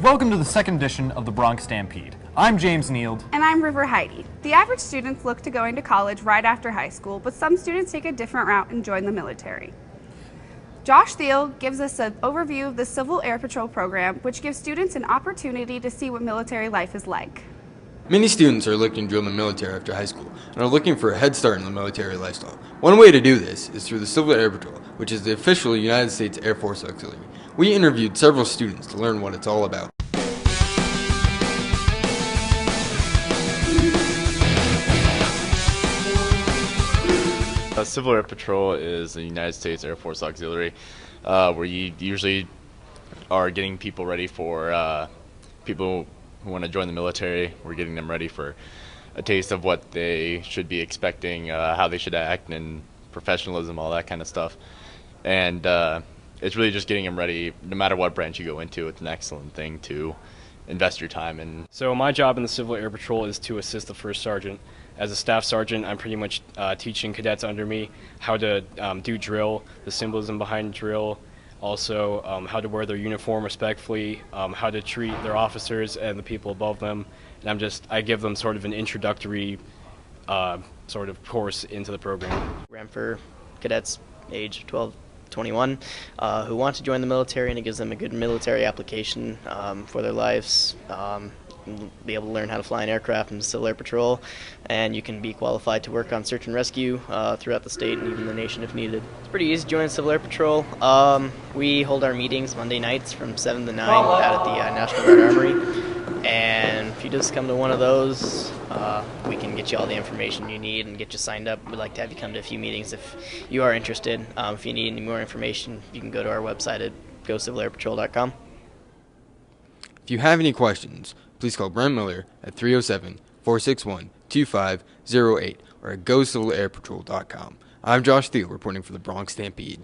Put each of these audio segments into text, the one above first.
Welcome to the second edition of the Bronc Stampede. I'm James Neild. And I'm River Heidi. The average students look to going to college right after high school, but some students take a different route and join the military. Josh Thiel gives us an overview of the Civil Air Patrol program, which gives students an opportunity to see what military life is like. Many students are looking to join the military after high school and are looking for a head start in the military lifestyle. One way to do this is through the Civil Air Patrol, which is the official United States Air Force auxiliary. We interviewed several students to learn what it's all about. Civil Air Patrol is the United States Air Force auxiliary, where you usually are getting people ready for people who want to join the military. We're getting them ready for a taste of what they should be expecting, how they should act, and professionalism, all that kind of stuff. And it's really just getting them ready. No matter what branch you go into, it's an excellent thing to invest your time in. So my job in the Civil Air Patrol is to assist the first sergeant. As a staff sergeant, I'm pretty much teaching cadets under me how to do drill, the symbolism behind drill, also how to wear their uniform respectfully, how to treat their officers and the people above them. And I give them sort of an introductory sort of course into the program. For cadets age 12, 21 who want to join the military, and it gives them a good military application for their lives. Be able to learn how to fly an aircraft in the Civil Air Patrol, and you can be qualified to work on search and rescue throughout the state and even the nation if needed. It's pretty easy to join the Civil Air Patrol. We hold our meetings Monday nights from 7 to 9 out at the National Guard Armory, and if you just come to one of those, we can get you all the information you need and get you signed up. We'd like to have you come to a few meetings if you are interested. If you need any more information, you can go to our website at gocivilairpatrol.com. If you have any questions, please call Brent Miller at 307-461-2508 or at gocivilairpatrol.com. I'm Josh Thiel reporting for the Bronc Stampede.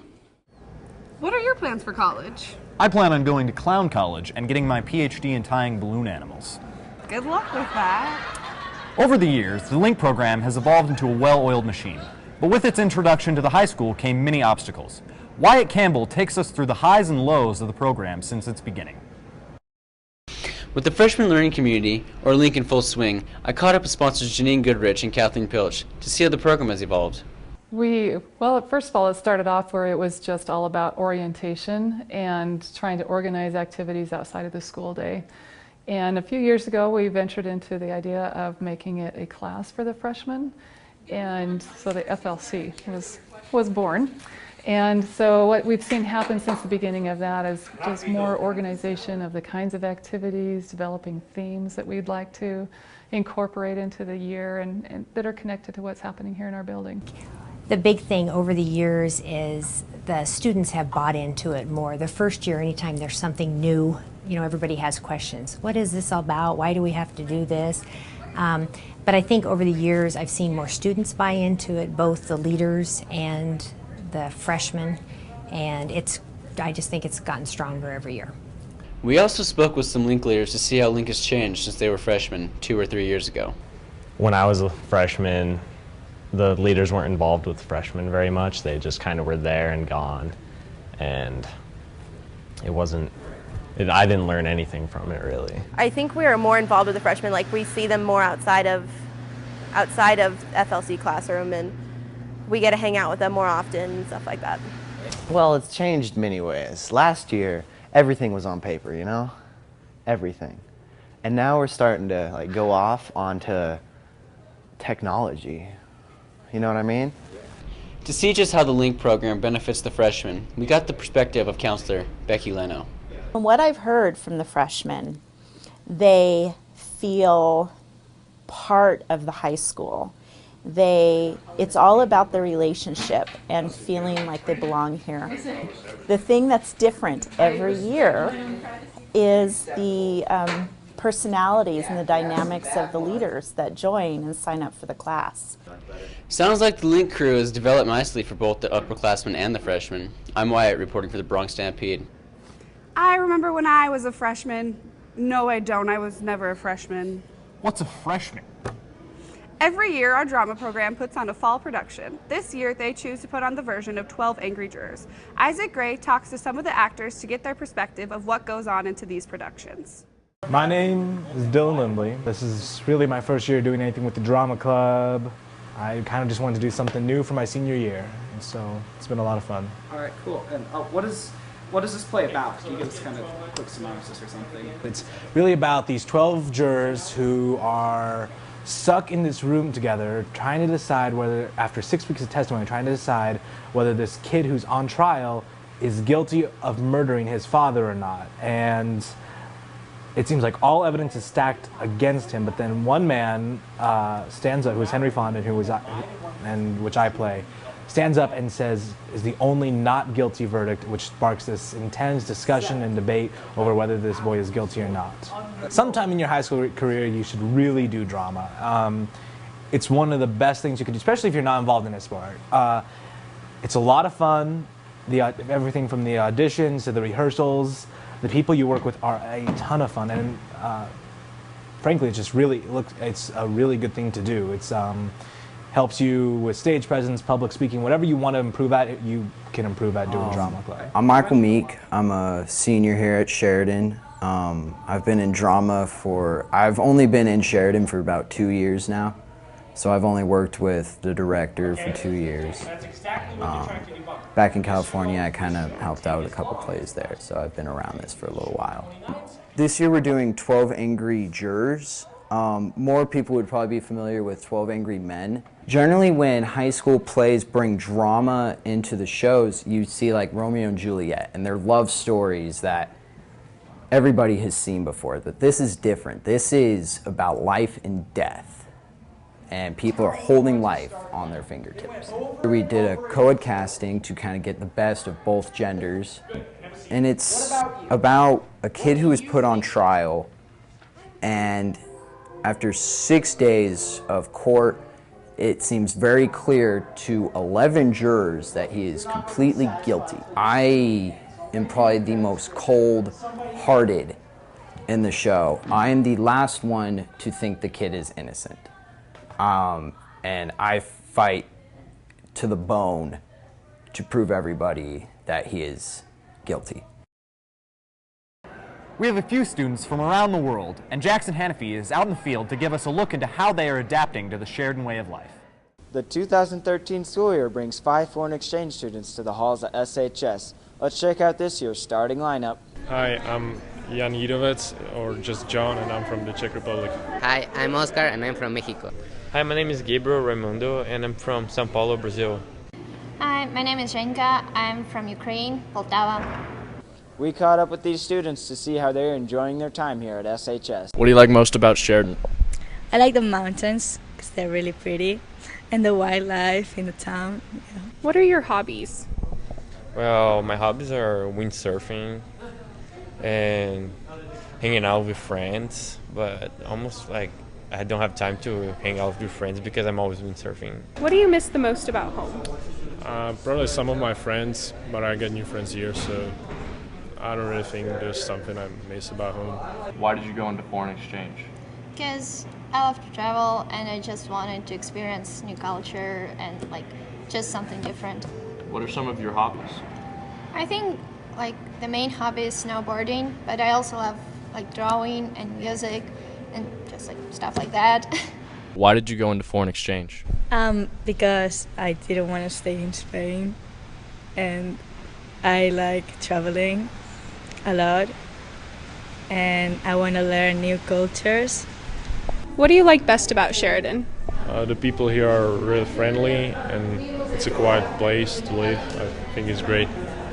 What are your plans for college? I plan on going to clown college and getting my PhD in tying balloon animals. Good luck with that. Over the years, the LINK program has evolved into a well-oiled machine. But with its introduction to the high school came many obstacles. Wyatt Campbell takes us through the highs and lows of the program since its beginning. With the freshman learning community, or LINK in full swing, I caught up with sponsors Janine Goodrich and Kathleen Pilch to see how the program has evolved. Well, first of all, it started off where it was just all about orientation and trying to organize activities outside of the school day. And a few years ago, we ventured into the idea of making it a class for the freshmen, and so the FLC was born. And so what we've seen happen since the beginning of that is just more organization of the kinds of activities, developing themes that we'd like to incorporate into the year and that are connected to what's happening here in our building. The big thing over the years is the students have bought into it more. The first year, anytime there's something new, everybody has questions. What is this all about? Why do we have to do this? But I think over the years, I've seen more students buy into it, both the leaders and the freshmen, and I just think it's gotten stronger every year. We also spoke with some LINK leaders to see how LINK has changed since they were freshmen 2 or 3 years ago. When I was a freshman, the leaders weren't involved with freshmen very much. They just kind of were there and gone, and I didn't learn anything from it really. I think we are more involved with the freshmen. Like, we see them more outside of FLC classroom, and we get to hang out with them more often and stuff like that. Well, it's changed many ways. Last year, everything was on paper, everything. And now we're starting to go off onto technology. You know what I mean? To see just how the LINK program benefits the freshmen, we got the perspective of counselor Becky Leno. From what I've heard from the freshmen, they feel part of the high school. It's all about the relationship and feeling like they belong here. The thing that's different every year is the personalities and the dynamics of the leaders that join and sign up for the class. Sounds like the LINK crew has developed nicely for both the upperclassmen and the freshmen. I'm Wyatt reporting for the Bronc Stampede. I remember when I was a freshman. No, I don't. I was never a freshman. What's a freshman? Every year, our drama program puts on a fall production. This year, they choose to put on the version of 12 Angry Jurors. Isaac Gray talks to some of the actors to get their perspective of what goes on into these productions. My name is Dylan Lindley. This is really my first year doing anything with the drama club. I kind of just wanted to do something new for my senior year, and so it's been a lot of fun. All right, cool. And what is this play about? Can you give us kind of a quick synopsis or something? It's really about these 12 jurors who are stuck in this room together trying to decide whether, after 6 weeks of testimony, trying to decide whether this kid who's on trial is guilty of murdering his father or not. And it seems like all evidence is stacked against him, but then one man stands up, who is Henry Fonda, which I play, stands up and says is the only not guilty verdict, which sparks this intense discussion and debate over whether this boy is guilty or not. Sometime in your high school career, you should really do drama. It's one of the best things you can do, especially if you're not involved in a sport. It's a lot of fun. Everything from the auditions to the rehearsals. The people you work with are a ton of fun, and frankly, it's a really good thing to do. It's helps you with stage presence, public speaking, whatever you want to improve at, you can improve at doing drama club. I'm Michael Meek. I'm a senior here at Sheridan. I've been in drama I've only been in Sheridan for about 2 years now. So I've only worked with the director for 2 years. Back in California, I kind of helped out with a couple plays there, so I've been around this for a little while. This year we're doing 12 Angry Jurors. More people would probably be familiar with 12 Angry Men. Generally when high school plays bring drama into the shows, you see like Romeo and Juliet, and they're love stories that everybody has seen before. But this is different. This is about life and death. And people are holding life on their fingertips. We did a co-ed casting to kind of get the best of both genders. And it's about a kid who was put on trial, and after 6 days of court, it seems very clear to 11 jurors that he is completely guilty. I am probably the most cold-hearted in the show. I am the last one to think the kid is innocent. And I fight to the bone to prove everybody that he is guilty. We have a few students from around the world, and Jackson Hannafy is out in the field to give us a look into how they are adapting to the Sheridan way of life. The 2013 school year brings 5 foreign exchange students to the halls at SHS. Let's check out this year's starting lineup. Hi, I'm Jan Jidovec, or just John, and I'm from the Czech Republic. Hi, I'm Oscar, and I'm from Mexico. Hi, my name is Gabriel Raimundo, and I'm from São Paulo, Brazil. Hi, my name is Zhenka. I'm from Ukraine, Poltava. We caught up with these students to see how they're enjoying their time here at SHS. What do you like most about Sheridan? I like the mountains because they're really pretty, and the wildlife in the town. Yeah. What are your hobbies? Well, my hobbies are windsurfing and hanging out with friends, but almost like I don't have time to hang out with friends because I'm always windsurfing. What do you miss the most about home? Probably some of my friends, but I get new friends here, so I don't really think there's something I miss about home. Why did you go into foreign exchange? Because I love to travel and I just wanted to experience new culture and like just something different. What are some of your hobbies? I think like the main hobby is snowboarding, but I also love like drawing and music and just like stuff like that. Why did you go into foreign exchange? Because I didn't want to stay in Spain, and I like traveling a lot, and I want to learn new cultures. What do you like best about Sheridan? The people here are really friendly, and it's a quiet place to live. I think it's great,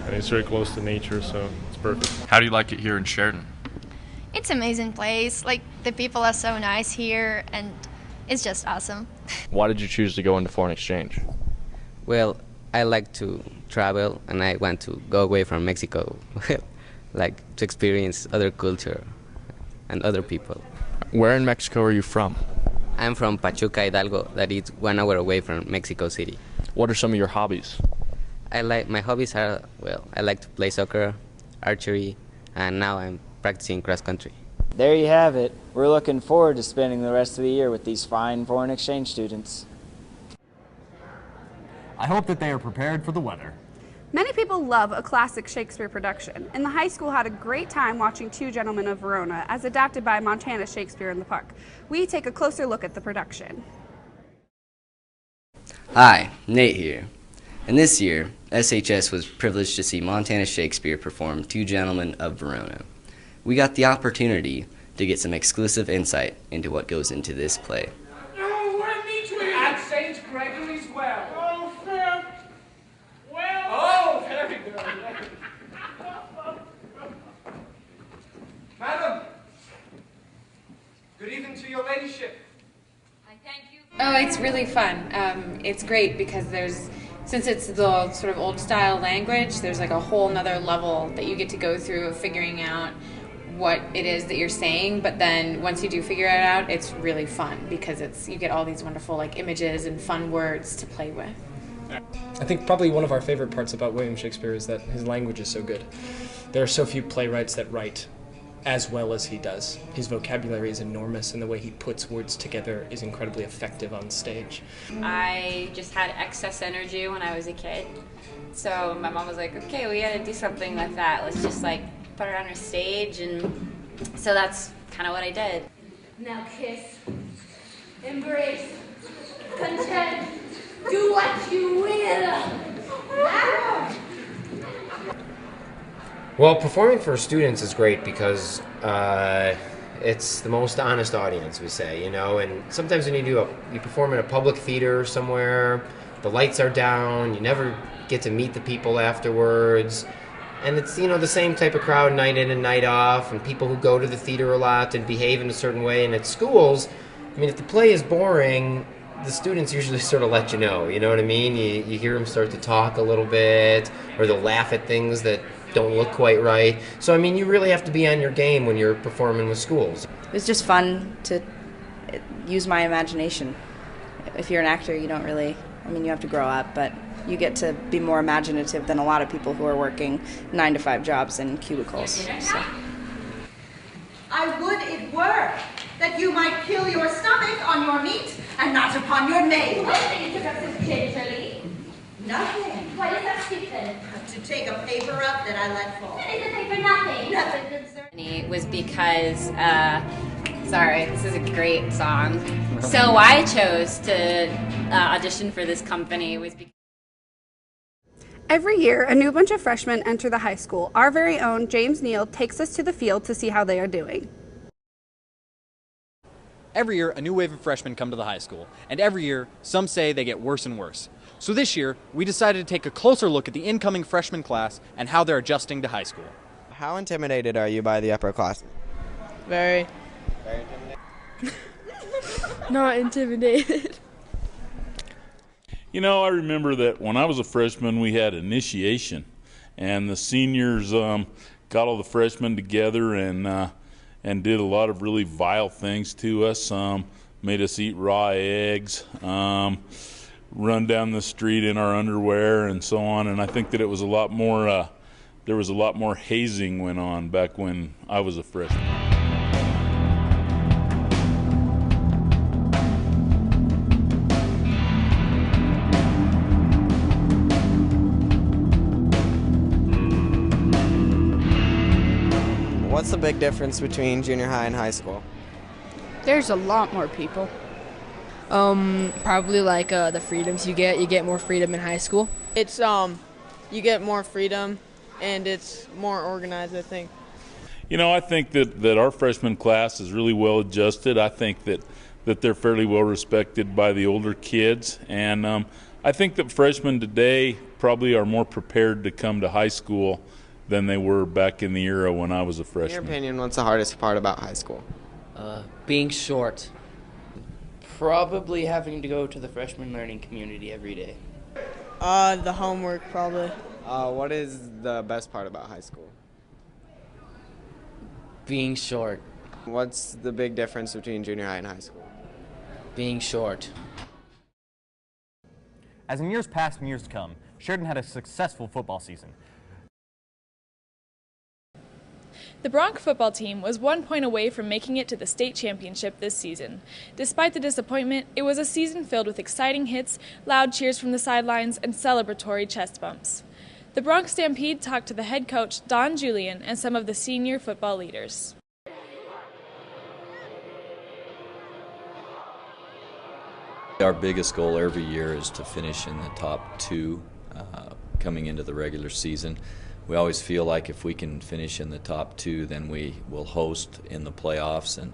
and it's very close to nature, so it's perfect. How do you like it here in Sheridan? It's an amazing place. Like the people are so nice here and it's just awesome. Why did you choose to go into foreign exchange? Well, I like to travel, and I want to go away from Mexico, like to experience other culture and other people. Where in Mexico are you from? I'm from Pachuca, Hidalgo, that is 1 hour away from Mexico City. What are some of your hobbies? My hobbies are, well, I like to play soccer, archery, and now I'm practicing cross country. There you have it. We're looking forward to spending the rest of the year with these fine foreign exchange students. I hope that they are prepared for the weather. Many people love a classic Shakespeare production, and the high school had a great time watching Two Gentlemen of Verona as adapted by Montana Shakespeare in the Park. We take a closer look at the production. Hi, Nate here. And this year, SHS was privileged to see Montana Shakespeare perform Two Gentlemen of Verona. We got the opportunity to get some exclusive insight into what goes into this play. At St. Gregory's Well. Oh, fair. Well. Oh, very good. Madam, good evening to your ladyship. Oh, it's really fun. It's great because since it's the sort of old style language, there's like a whole nother level that you get to go through of figuring out what it is that you're saying. But then once you do figure it out, it's really fun because you get all these wonderful like images and fun words to play with. I think probably one of our favorite parts about William Shakespeare is that his language is so good. There are so few playwrights that write as well as he does. His vocabulary is enormous, and the way he puts words together is incredibly effective on stage. I just had excess energy when I was a kid, so my mom was like, okay, we gotta do something with that. Let's just like put her on her stage, and so that's kind of what I did. Now kiss, embrace, content, do what you will. Well, performing for students is great because it's the most honest audience, we say, and sometimes when you perform in a public theater somewhere, the lights are down, you never get to meet the people afterwards, and it's, the same type of crowd night in and night off, and people who go to the theater a lot and behave in a certain way, and at schools, if the play is boring, the students usually sort of let you know what I mean? You hear them start to talk a little bit, or they'll laugh at things that don't look quite right. So, you really have to be on your game when you're performing with schools. It's just fun to use my imagination. If you're an actor, you don't really, you have to grow up, but you get to be more imaginative than a lot of people who are working 9-to-5 jobs in cubicles. So. I would it were that you might kill your stomach on your meat and not upon your name. What is it you gingerly? Nothing. What is that stupid? To take a paper up that I let fall. It is a paper nothing. Nothing concerning. It was because, sorry, this is a great song. So why I chose to audition for this company was because Every year, a new bunch of freshmen enter the high school. Our very own James Neal takes us to the field to see how they are doing. Every year, a new wave of freshmen come to the high school, and every year, some say they get worse and worse. So this year, we decided to take a closer look at the incoming freshman class and how they're adjusting to high school. How intimidated are you by the upperclassmen? Very. Very intimidated? Not intimidated. I remember that when I was a freshman, we had initiation, and the seniors got all the freshmen together and did a lot of really vile things to us. Made us eat raw eggs, run down the street in our underwear, and so on. And I think that it was a lot more. There was a lot more hazing went on back when I was a freshman. What's the big difference between junior high and high school? There's a lot more people. Probably like the freedoms you get. You get more freedom in high school. It's you get more freedom, and it's more organized, I think. I think that our freshman class is really well adjusted. I think that they're fairly well respected by the older kids, and I think that freshmen today probably are more prepared to come to high school than they were back in the era when I was a freshman. In your opinion, what's the hardest part about high school? Being short. Probably having to go to the freshman learning community every day. The homework, probably. What is the best part about high school? Being short. What's the big difference between junior high and high school? Being short. As in years past and years to come, Sheridan had a successful football season. The Bronc football team was 1 point away from making it to the state championship this season. Despite the disappointment, it was a season filled with exciting hits, loud cheers from the sidelines, and celebratory chest bumps. The Bronc Stampede talked to the head coach, Don Julian, and some of the senior football leaders. Our biggest goal every year is to finish in the top 2 coming into the regular season. We always feel like if we can finish in the top 2, then we will host in the playoffs, and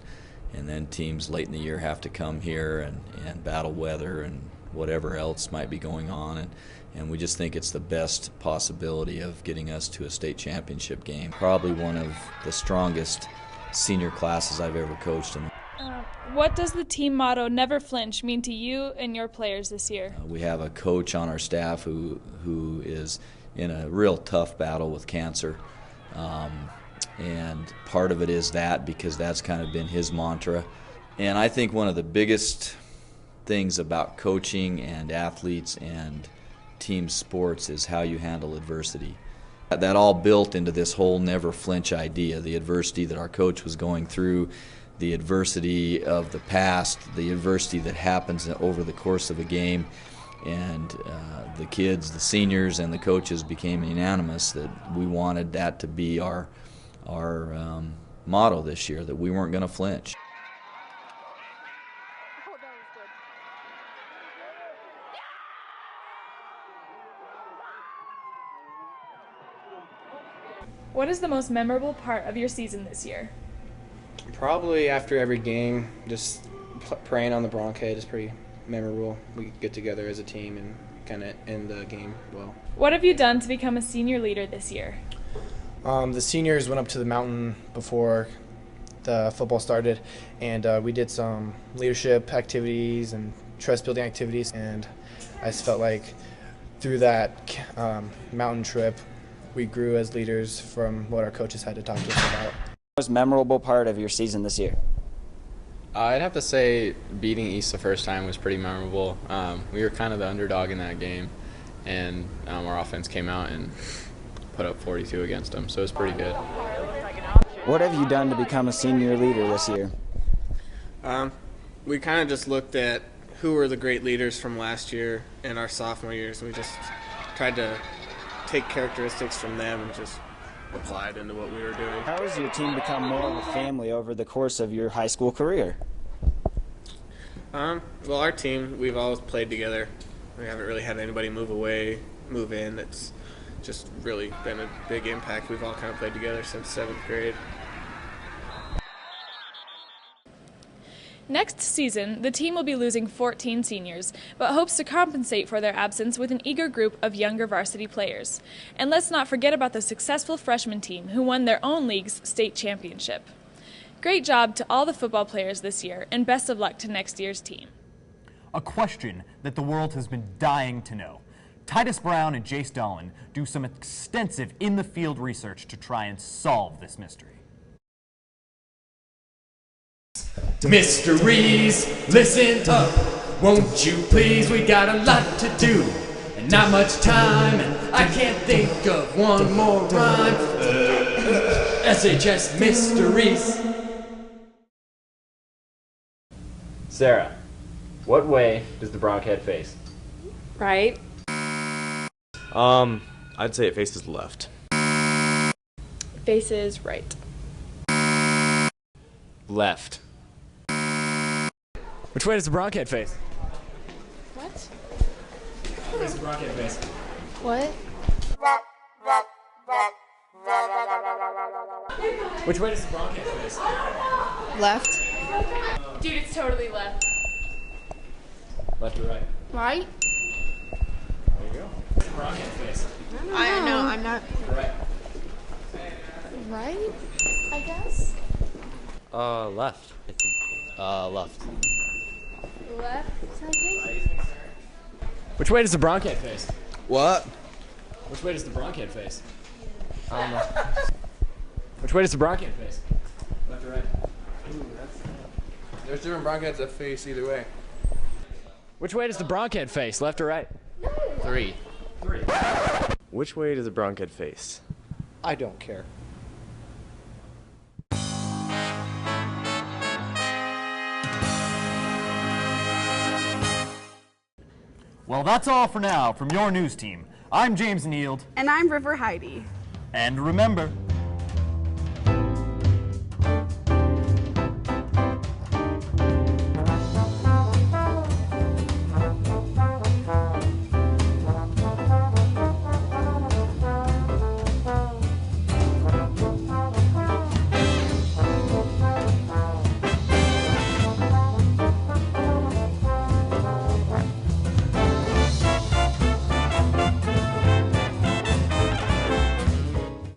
then teams late in the year have to come here and battle weather and whatever else might be going on, and we just think it's the best possibility of getting us to a state championship game. Probably one of the strongest senior classes I've ever coached in. What does the team motto, "Never Flinch," mean to you and your players this year? We have a coach on our staff who is in a real tough battle with cancer, and part of it is that, because that's kind of been his mantra. And I think one of the biggest things about coaching and athletes and team sports is how you handle adversity. That all built into this whole never flinch idea, the adversity that our coach was going through, the adversity of the past, the adversity that happens over the course of a game, and the kids, the seniors, and the coaches became unanimous that we wanted that to be our motto this year, that we weren't going to flinch. What is the most memorable part of your season this year? Probably after every game, just praying on the Bronc head is pretty memorable. We get together as a team and kind of end the game well. What have you done to become a senior leader this year? The seniors went up to the mountain before the football started, and we did some leadership activities and trust building activities, and I just felt like through that mountain trip we grew as leaders from what our coaches had to talk to us about. Most memorable part of your season this year? I'd have to say beating East the first time was pretty memorable. We were kind of the underdog in that game, and our offense came out and put up 42 against them, so it was pretty good. What have you done to become a senior leader this year? We kind of just looked at who were the great leaders from last year and our sophomore years, and we just tried to take characteristics from them and just applied into what we were doing. How has your team become more of a family over the course of your high school career? Well, our team, we've always played together. We haven't really had anybody move away, move in. It's just really been a big impact. We've all kind of played together since 7th grade. Next season, the team will be losing 14 seniors, but hopes to compensate for their absence with an eager group of younger varsity players. And let's not forget about the successful freshman team who won their own league's state championship. Great job to all the football players this year, and best of luck to next year's team. A question that the world has been dying to know. Titus Brown and Jace Dolan do some extensive in-the-field research to try and solve this mystery. Mysteries, listen up, won't you please? We got a lot to do, and not much time, and I can't think of one more rhyme. SHS Mysteries. Sarah, what way does the Bronc head face? Right. I'd say it faces left. Faces right. Left. Which way does the Bronc head face? What? Which way does the Bronc head face? What? Which way does the Bronc head face? Left. Dude, it's totally left. Left or right? Right? There you go. Bronc head face. I know, I'm not. Right. Right? I guess? Left, I think. Left. Left, I think? Which way does the Bronc head face? What? Which way does the Bronc head face? Which way does the Bronc head face? Left or right? There's different Bronc heads that face either way. Which way does the Bronc head face? Left or right? 3. 3. Which way does the Bronc head face? I don't care. Well, that's all for now from your news team. I'm James Neild. And I'm River Heidi. And remember,